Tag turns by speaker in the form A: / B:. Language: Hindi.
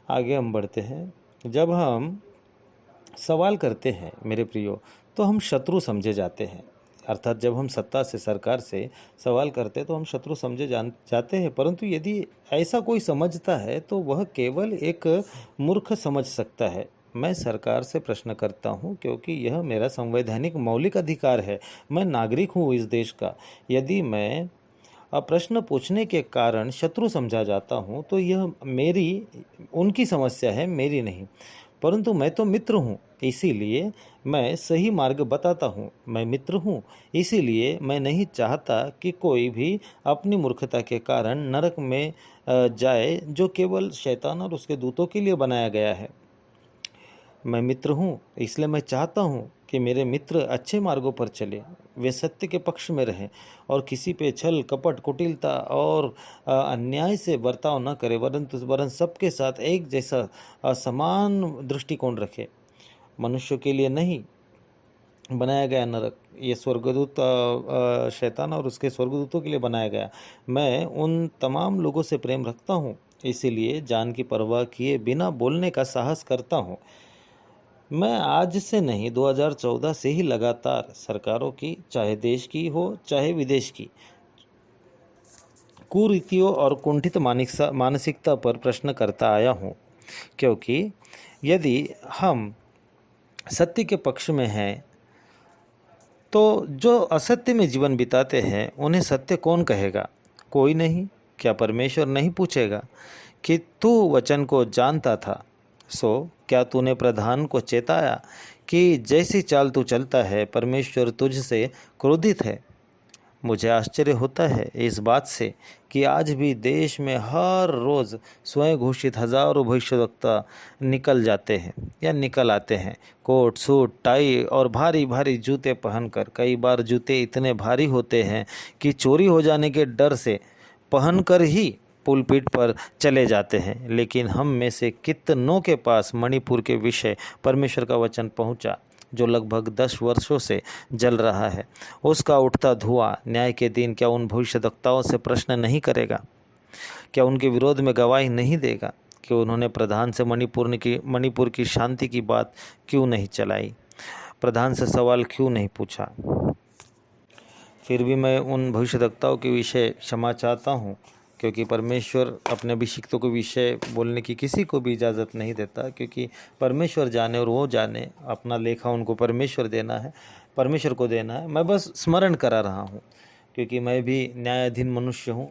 A: आगे हम बढ़ते हैं। जब हम सवाल करते हैं मेरे प्रियो, तो हम शत्रु समझे जाते हैं। अर्थात जब हम सत्ता से, सरकार से सवाल करते हैं तो हम शत्रु समझे जाते हैं। परंतु यदि ऐसा कोई समझता है तो वह केवल एक मूर्ख समझ सकता है। मैं सरकार से प्रश्न करता हूँ क्योंकि यह मेरा संवैधानिक मौलिक अधिकार है। मैं नागरिक हूँ इस देश का। यदि मैं प्रश्न पूछने के कारण शत्रु समझा जाता हूँ तो यह मेरी उनकी समस्या है, मेरी नहीं। परंतु मैं तो मित्र हूँ, इसीलिए मैं सही मार्ग बताता हूँ। मैं मित्र हूँ, इसीलिए मैं नहीं चाहता कि कोई भी अपनी मूर्खता के कारण नरक में जाए, जो केवल शैतान और उसके दूतों के लिए बनाया गया है। मैं मित्र हूँ, इसलिए मैं चाहता हूँ कि मेरे मित्र अच्छे मार्गों पर चले, वे सत्य के पक्ष में रहें और किसी पे छल, कपट, कुटिलता और अन्याय से बर्ताव न करें, वरन सबके साथ एक जैसा समान दृष्टिकोण रखे। मनुष्य के लिए नहीं बनाया गया नरक, ये स्वर्गदूत शैतान और उसके स्वर्गदूतों के लिए बनाया गया। मैं उन तमाम लोगों से प्रेम रखता हूँ, इसीलिए जान की परवाह किए बिना बोलने का साहस करता हूँ। मैं आज से नहीं, 2014 से ही लगातार सरकारों की, चाहे देश की हो चाहे विदेश की, कुरीतियों और कुंठित मानसिकता पर प्रश्न करता आया हूँ। क्योंकि यदि हम सत्य के पक्ष में हैं तो जो असत्य में जीवन बिताते हैं उन्हें सत्य कौन कहेगा? कोई नहीं। क्या परमेश्वर नहीं पूछेगा कि तू वचन को जानता था, सो क्या तूने प्रधान को चेताया कि जैसी चाल तू चलता है परमेश्वर तुझसे क्रोधित है? मुझे आश्चर्य होता है इस बात से कि आज भी देश में हर रोज़ स्वयं घोषित हजारों भविष्यवक्ता निकल जाते हैं या निकल आते हैं, कोट सूट टाई और भारी भारी जूते पहनकर। कई बार जूते इतने भारी होते हैं कि चोरी हो जाने के डर से पहनकर ही पुलपिट पर चले जाते हैं। लेकिन हम में से कितनों के पास मणिपुर के विषय परमेश्वर का वचन पहुंचा, जो लगभग 10 वर्षों से जल रहा है? उसका उठता धुआं न्याय के दिन क्या उन भविष्यद्वक्ताओं से प्रश्न नहीं करेगा? क्या उनके विरोध में गवाही नहीं देगा कि उन्होंने प्रधान से मणिपुर की शांति की बात क्यों नहीं चलाई? प्रधान से सवाल क्यों नहीं पूछा? फिर भी मैं उन भविष्यद्वक्ताओं के विषय क्षमा चाहता हूँ, क्योंकि परमेश्वर अपने अभिषिक्तों के विषय बोलने की किसी को भी इजाज़त नहीं देता। क्योंकि परमेश्वर जाने और वो जाने, अपना लेखा उनको परमेश्वर देना है, परमेश्वर को देना है। मैं बस स्मरण करा रहा हूँ, क्योंकि मैं भी न्यायाधीन मनुष्य हूँ।